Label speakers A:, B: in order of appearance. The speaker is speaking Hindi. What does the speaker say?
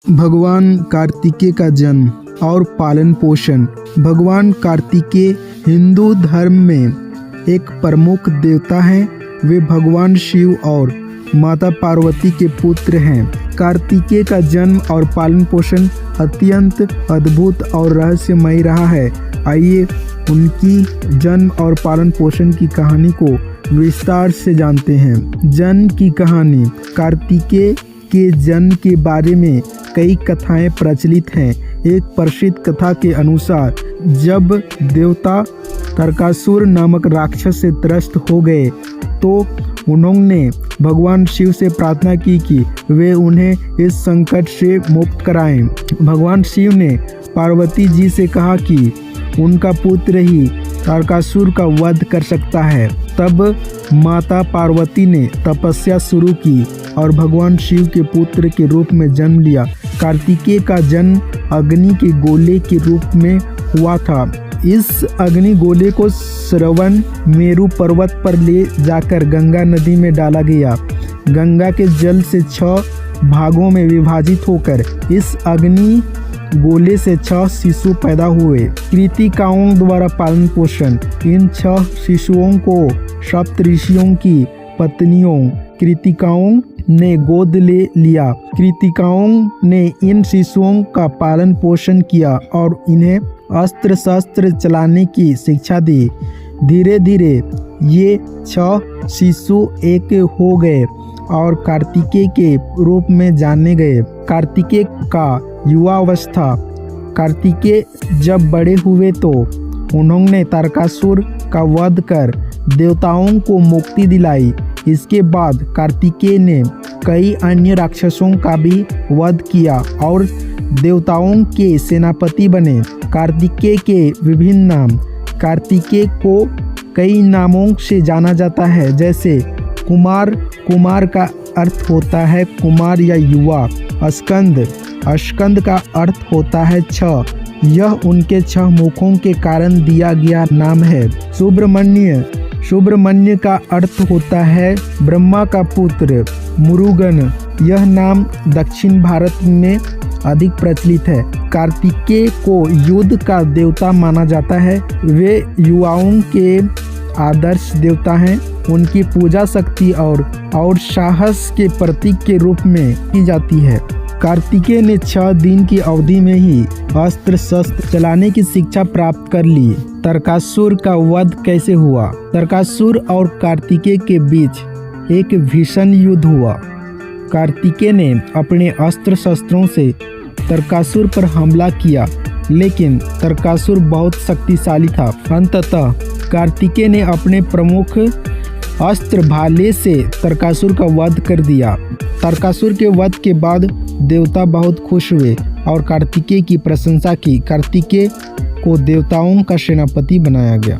A: भगवान कार्तिकेय का जन्म और पालन पोषण। भगवान कार्तिकेय हिंदू धर्म में एक प्रमुख देवता हैं। वे भगवान शिव और माता पार्वती के पुत्र हैं। कार्तिकेय का जन्म और पालन पोषण अत्यंत अद्भुत और रहस्यमय रहा है। आइए उनकी जन्म और पालन पोषण की कहानी को विस्तार से जानते हैं। जन्म की कहानी। कार्तिकेय के जन्म के बारे में कई कथाएं प्रचलित हैं। एक प्रसिद्ध कथा के अनुसार जब देवता तारकासुर नामक राक्षस से त्रस्त हो गए तो उन्होंने भगवान शिव से प्रार्थना की कि वे उन्हें इस संकट से मुक्त कराएं। भगवान शिव ने पार्वती जी से कहा कि उनका पुत्र ही तारकासुर का वध कर सकता है। तब माता पार्वती ने तपस्या शुरू की और भगवान शिव के पुत्र के रूप में जन्म लिया। कार्तिकेय का जन्म अग्नि के गोले के रूप में हुआ था। इस अग्नि गोले को श्रवण मेरु पर्वत पर ले जाकर गंगा नदी में डाला गया। गंगा के जल से 6 भागों में विभाजित होकर इस अग्नि गोले से 6 शिशु पैदा हुए। कृतिकाओं द्वारा पालन पोषण। इन 6 शिशुओं को सप्तऋषियों की पत्नियों कृतिकाओं ने गोद ले लिया। कृतिकाओं ने इन शिशुओं का पालन पोषण किया और इन्हें अस्त्र शस्त्र चलाने की शिक्षा दी। धीरे धीरे ये 6 शिशु एक हो गए और कार्तिकेय के रूप में जाने गए। कार्तिकेय का युवावस्था। कार्तिकेय जब बड़े हुए तो उन्होंने तारकासुर का वध कर देवताओं को मुक्ति दिलाई। इसके बाद कार्तिकेय ने कई अन्य राक्षसों का भी वध किया और देवताओं के सेनापति बने। कार्तिकेय के विभिन्न नाम। कार्तिकेय को कई नामों से जाना जाता है, जैसे कुमार। कुमार का अर्थ होता है कुमार या युवा। स्कंद। स्कंद का अर्थ होता है 6। यह उनके 6 मुखों के कारण दिया गया नाम है। सुब्रमण्य। सुब्रमण्य का अर्थ होता है ब्रह्मा का पुत्र। मुरुगन। यह नाम दक्षिण भारत में अधिक प्रचलित है। कार्तिकेय को युद्ध का देवता माना जाता है। वे युवाओं के आदर्श देवता हैं। उनकी पूजा शक्ति और साहस के प्रतीक के रूप में की जाती है। कार्तिकेय ने 6 दिन की अवधि में ही अस्त्र शस्त्र चलाने की शिक्षा प्राप्त कर ली। तारकासुर का वध कैसे हुआ। तारकासुर और कार्तिकेय के बीच एक भीषण युद्ध हुआ। कार्तिकेय ने अपने अस्त्र शस्त्रों से तारकासुर पर हमला किया, लेकिन तारकासुर बहुत शक्तिशाली था। अंततः कार्तिकेय ने अपने प्रमुख अस्त्र भाले से तारकासुर का वध कर दिया। तारकासुर के वध के बाद देवता बहुत खुश हुए और कार्तिकेय की प्रशंसा की। कार्तिकेय को देवताओं का सेनापति बनाया गया।